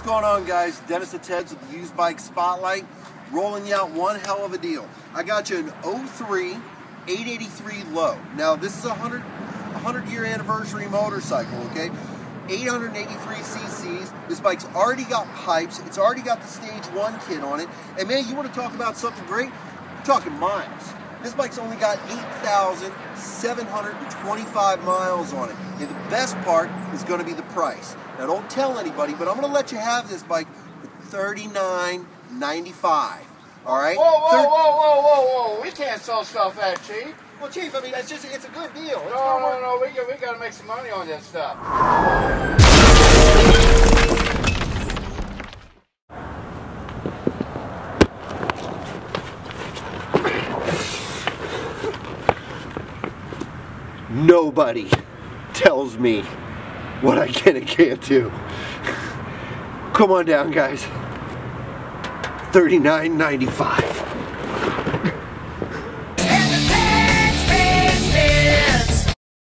going on, guys? Dennis and Ted's with the Used Bike Spotlight, rolling you out one hell of a deal. I got you an 03 883 low. Now this is a 100-year anniversary motorcycle, okay? 883 cc's. This bike's already got pipes. It's already got the Stage 1 kit on it. And man, you want to talk about something great? We're talking miles. This bike's only got 8,725 miles on it. And the best part is going to be the price. Now don't tell anybody, but I'm going to let you have this bike for $39.95. All right? Whoa. We can't sell stuff that cheap. Well, Chief, I mean, it's a good deal. No. We got to make some money on this stuff. Nobody tells me what I can and can't do. Come on down, guys. $39.95.